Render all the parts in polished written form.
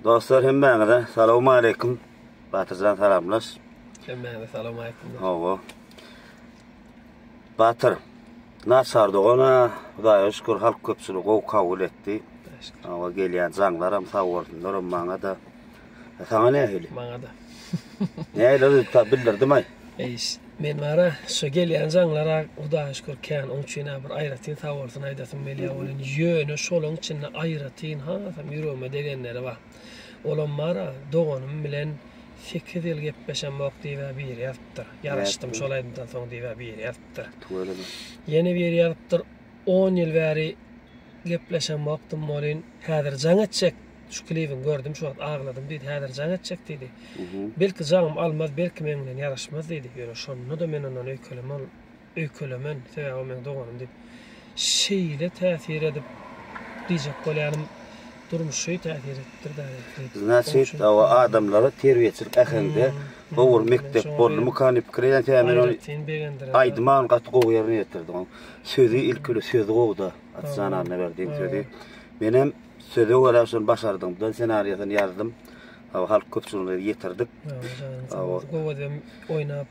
Dostlar hemmeňize salamu alaykum. Batyrjan salamlar. Hemmeňize salamu alaykum. Hawa. Batır. Nasardı ona Hudaýa şükür halk köpçüligi o kabul etdi. Hawa gelýän jaňlaram sawurdylar maňa da. Saňa nähili? Maňa da. Nähili ta bildirdim ay. Men mara şu gelýän jaňlara Hudaýa şükür kän oň üçin bir aýratyn sawurdyn aýdatym melýä bolan ýöne şolaň içinde aýratyn ha ýürüme degenleri bar. Olan mara doganym bilen 8 ýyl gepleşen wagt diýip bir ýapdyr. Ýaraşdym şolaýdan soň diýip bir ýapdyr. Ýene bir ýapdyr 10 ýyl bäri gepleşen wagtym bolan häzir jaňa çek şu klibiň gördüm şu wagt ağladım diýdi. Häzir jaňa çek diýdi. Belki jaňym almaz, belki men bilen ýaraşmaz diýdi. Ýöne şonu da men ondan öýkölemen, sebäbi men doganym diýip şeýle täsir edip diýjek bolýanym. Durmuşy täsir etdirdi. Naçet awa adamlara terbiýetçilik ähende gowur mektep boldy mukanip kirýän tämin ony aýdman gat gowy ýerine ýetirdi. Sözü ilkili söz gowda atsanany berdiň sözi. Menem sözü garaşyn başardyň. Ben senariýasyny ýazdym. Awa halk köpçüligine ýetirdik. Awa gowda oýnap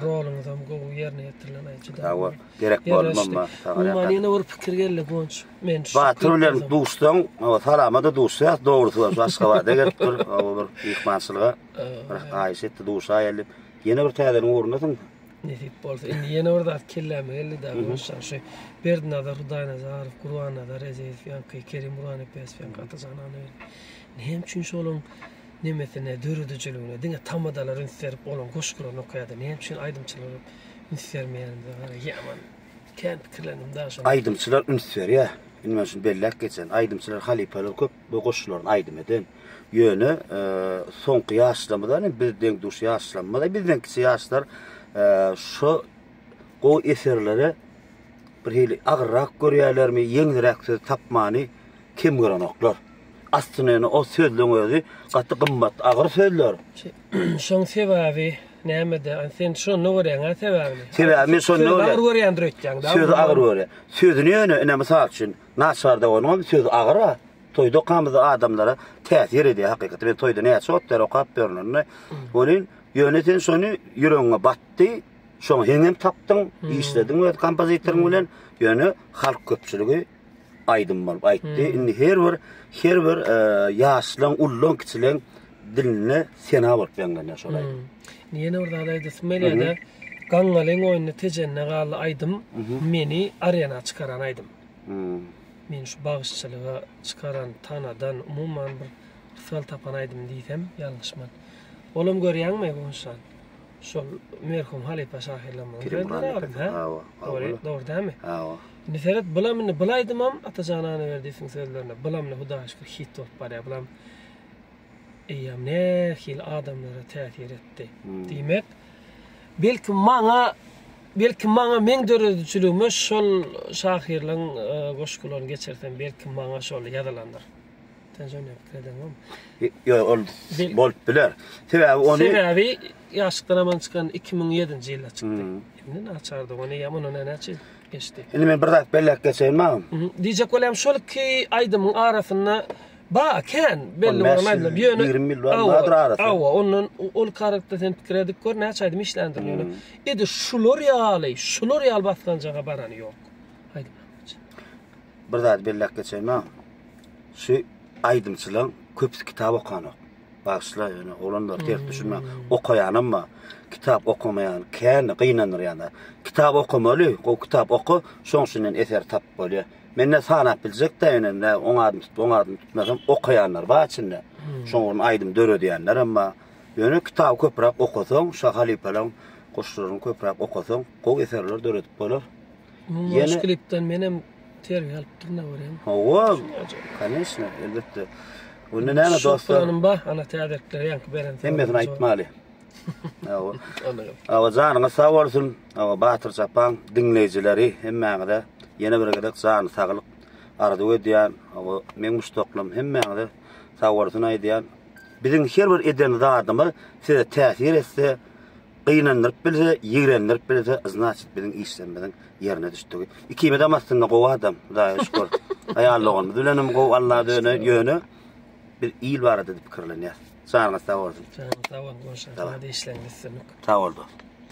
roluňyzam gowy ýerine ýetirilen aýçyda. Awa gerek bolmama. Many bir pikir geldi gonç. Men Batır bilen dostum, awa salamada dostlar, dogry söz başga var. Degerdir, awa bir ihmanslyga bir aýşetdi dosta ýelip. Ýene bir täzeň uğrundasyň. Nesip bolsa, indi ýene orada kelläme geldi da şu Berdin Adar, Hudaýa Nazarov, Gurban Adar, Ezeýew, ýa-da Kerim Burhany Pesfen Gatajanany. Hem üçin şolaň nemesine dörüdüçiligine, diňe tamadalar ünsärip bolan goşguran okaýady. Hem üçin aýdymçylar ünsärmeýände gara ýaman. Kän pikirlerim da şo. Aýdymçylar ünsär ýa. Bilmem şunu bellek geçen. Aýdymçylar halipalar köp bu goşgularyny aýdym eden. Ýöne soňky ýaşlamada bizden duş ýaşlamada bizden kisi ýaşlar şu go eserlere bir hili agyrrak görýärlermi, ýeňirek söz tapmany kim görenoklar. Aslında o sözlüğün özü gatı gymmat agyr sözler. Şoň sebäbi nämede? Sen şonu görýän sebäbi? Sebäbi şonu agyr görýändir ötjäň da. Söz agyr görýär. Sözüni ýöne mysal üçin naçarda onuň söz agyr. Toýda kamyzy adamlara täsir edýär hakykatda. Ben toýda näçe otlar okap berlenini. Onuň ýöne sen şonu ýüregiňe batdy. Şoň heňem tapdyň, işlediň we kompozitoriň bilen ýöne halk köpçüligi aýdym bolup aýtdy. Indi her bir ýaşlaň, ullaň kiçileň dilini sena bolup ýangan şolay. Ýene orada aýdy Smelýede gaňalyň oýuny tejenne galy aýdym, meni arena çykaran aýdym. Men şu bagışçylyga çykaran tanadan umumyň bir sal tapan aýdym diýsem ýalňyşman. Olam görýänmi gonşan? Şol merhum Halipa şahirlama. Doğru dämi? Hawa. Neferet bulamyny bulaýdymam atajanany berdiň sözlerine. Bulamyny Hudaýa şükür hit bolup barýar. Bulam eýem ne hil adamlara täsir etdi. Diýmek belki maňa men dörüdçüligime şol şahirlaň goşgularyny geçersem belki maňa şol ýadalandyr. Täjone biledim. Ýok, ol bolup biler. Sebäbi ýaşykdan aman çykan 2007-nji ýylda çykdy. Indi naçardy ony ýaman ona näçe geçti. Indi men bir zat bellek geçeýärmi? Diýjek bolam şol ki aýdymyň arasyna kän belli bolan aýdym. 20 ýyl bardyr arasy. Awa, onun ol karakter sen pikir edip gör näçe aýdym işlendirýär. Edi şular ýaly basgan jaga barany ýok. Aýdym. Bir zat bellek geçeýärmi? Şu aýdymçylaň köp kitap okanok. Başla ýöne olanlar terk düşünme. Okayanymma, kitap okamayan kän gynanýar ýa-da. Kitap okamaly, o kitap oku, şoň üçin eser tap bolýar. Men ne sanap biljek de ýöne oňa tutmasam okayanlar bar içinde. Şoň aýdym döredi ýanlar amma ýöne kitap köpräk okusaň, şahalipalan goşlaryny köpräk okusaň, o eserler döredip bolar. Ýene klipden menem terbiýe alyp durna görýän. Hawa, kanysna elbetde. Onda näme dostlar? Ana täderkler ýanky beren. Hemmesin aýtmaly. Awa. Awa janyňa sag bolsun. Awa Batyr Çapan dinleýijileri hemmäňe ýene bir gedek jany saglyk arady ödýän. Awa men muştoklam hemmäňe sag bolsun aýdýan. Biziň her bir eden zadymy size täsir etse, gynandyryp bilse, ýigrendirip bilse, znaçyt biziň işlemeden ýerine düşdi. Ikime de masynda gowy adam, Hudaýa şükür. Aýallygym bilenim gowy Allah döne ýöne. bir il barada dip kirlenýär. Sana sağ olsun. Sağ ol, Tamam. hadi işleňiz. Sağ oldu.